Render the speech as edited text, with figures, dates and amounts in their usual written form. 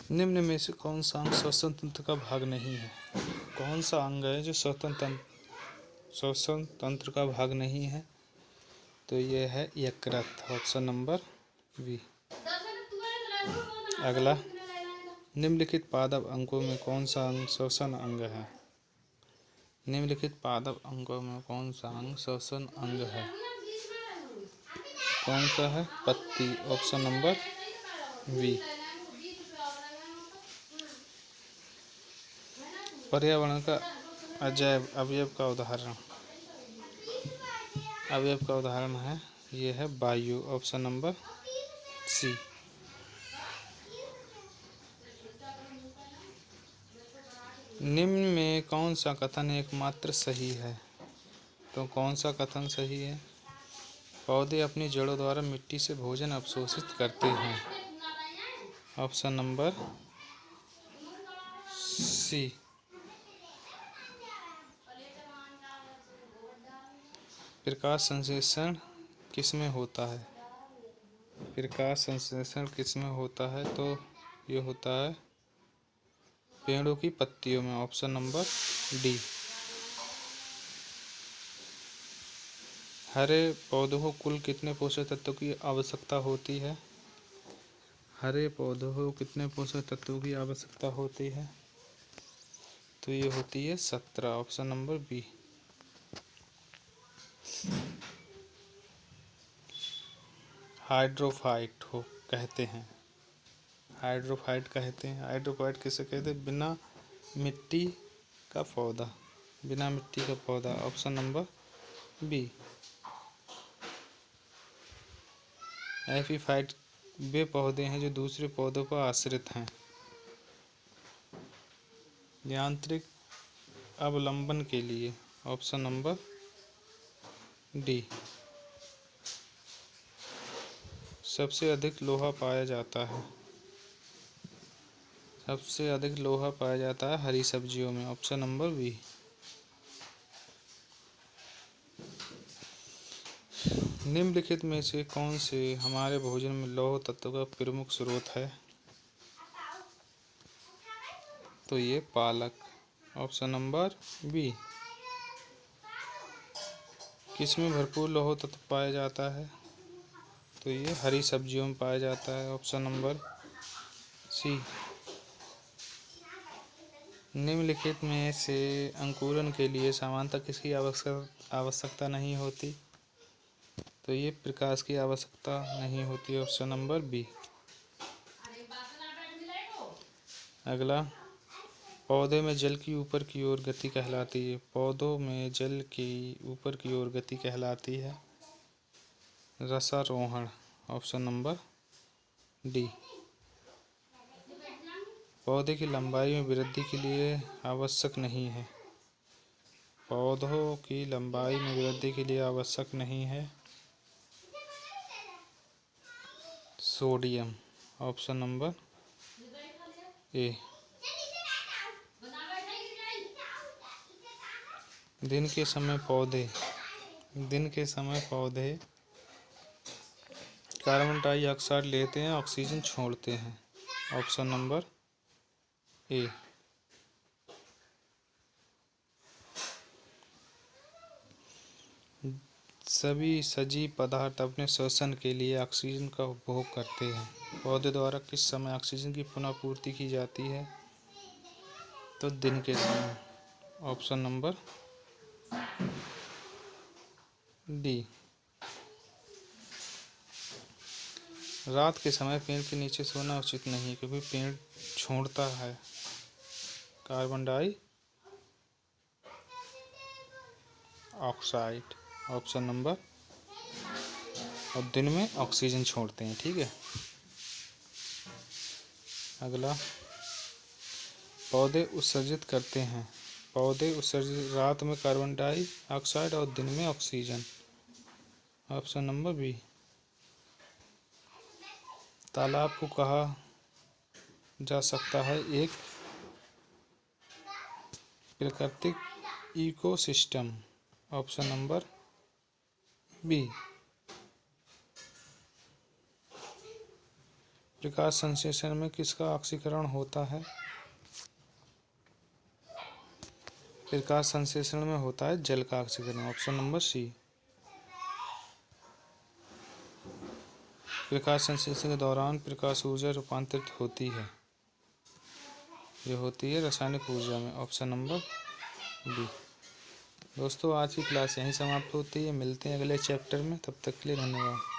निम्न में से कौन सा अंग श्वसन तंत्र का भाग नहीं है? कौन सा अंग है जो श्वसन तंत्र का भाग नहीं है? तो ये है यकृत, ऑप्शन नंबर बी। अगला, निम्नलिखित पादप अंगों में कौन सा अंग श्वसन अंग है? निम्नलिखित पादप अंगों में कौन सा अंग श्वसन अंग है? कौन सा है? पत्ती, ऑप्शन नंबर बी। पर्यावरण का अवयव का उदाहरण है, ये है वायु, ऑप्शन नंबर सी। निम्न में कौन सा कथन एकमात्र सही है? तो कौन सा कथन सही है? पौधे अपनी जड़ों द्वारा मिट्टी से भोजन अवशोषित करते हैं, ऑप्शन नंबर सी। प्रकाश संश्लेषण किसमें होता है? प्रकाश संश्लेषण किसमें होता है? तो ये होता है पेड़ों की पत्तियों में, ऑप्शन नंबर डी। हरे पौधों को कुल कितने पोषक तत्वों की आवश्यकता होती है? हरे पौधों को कितने पोषक तत्वों की आवश्यकता होती है? तो ये होती है 17, ऑप्शन नंबर बी। हाइड्रोफाइट हो कहते हैं, हाइड्रोफाइट कहते हैं। हाइड्रोफाइट किसे कहते हैं? बिना मिट्टी का पौधा, बिना मिट्टी का पौधा, ऑप्शन नंबर बी। एपीफाइट वे पौधे हैं जो दूसरे पौधों पर आश्रित हैं। यांत्रिक अवलंबन के लिए, ऑप्शन नंबर डी। सबसे अधिक लोहा पाया जाता है, सबसे अधिक लोहा पाया जाता है हरी सब्जियों में, ऑप्शन नंबर बी। निम्नलिखित में से कौन से हमारे भोजन में लौह तत्व का प्रमुख स्रोत है? तो ये पालक, ऑप्शन नंबर बी। किसमें भरपूर लौह तत्व पाया जाता है? तो ये हरी सब्जियों में पाया जाता है, ऑप्शन नंबर सी। निम्नलिखित में से अंकुरन के लिए सामान्यतः किसकी आवश्यकता नहीं होती? तो ये प्रकाश की आवश्यकता नहीं होती, ऑप्शन नंबर बी। अगला, पौधे में जल की ऊपर की ओर गति कहलाती है। पौधों में जल की ऊपर की ओर गति कहलाती है रसारोहण, ऑप्शन नंबर डी। पौधे की लंबाई में वृद्धि के लिए आवश्यक नहीं है। पौधों की लंबाई में वृद्धि के लिए आवश्यक नहीं है सोडियम, ऑप्शन नंबर ए। दिन के समय पौधे कार्बन डाइऑक्साइड लेते हैं, ऑक्सीजन छोड़ते हैं, ऑप्शन नंबर ए। सभी सजीव पदार्थ अपने श्वसन के लिए ऑक्सीजन का उपभोग करते हैं। पौधे द्वारा किस समय ऑक्सीजन की पुनः पूर्ति की जाती है? तो दिन के समय, ऑप्शन नंबर डी। रात के समय पेड़ के नीचे सोना उचित नहीं, क्योंकि पेड़ छोड़ता है कार्बन डाइऑक्साइड, ऑप्शन नंबर, और दिन में ऑक्सीजन छोड़ते हैं, ठीक है। अगला, पौधे उत्सर्जित करते हैं, पौधे उत्सर्जित रात में कार्बन डाइऑक्साइड और दिन में ऑक्सीजन, ऑप्शन नंबर बी। तालाब को कहा जा सकता है एक प्राकृतिक इकोसिस्टम, ऑप्शन नंबर बी। प्रकाश संश्लेषण में किसका ऑक्सीकरण होता है? प्रकाश संश्लेषण में होता है जल का ऑक्सीकरण। Option number C. प्रकाश संश्लेषण के दौरान प्रकाश ऊर्जा रूपांतरित होती है, जो होती है रासायनिक ऊर्जा में। Option number B. दोस्तों आज की क्लास यहीं समाप्त होती है। मिलते हैं अगले चैप्टर में, तब तक के लिए धन्यवाद।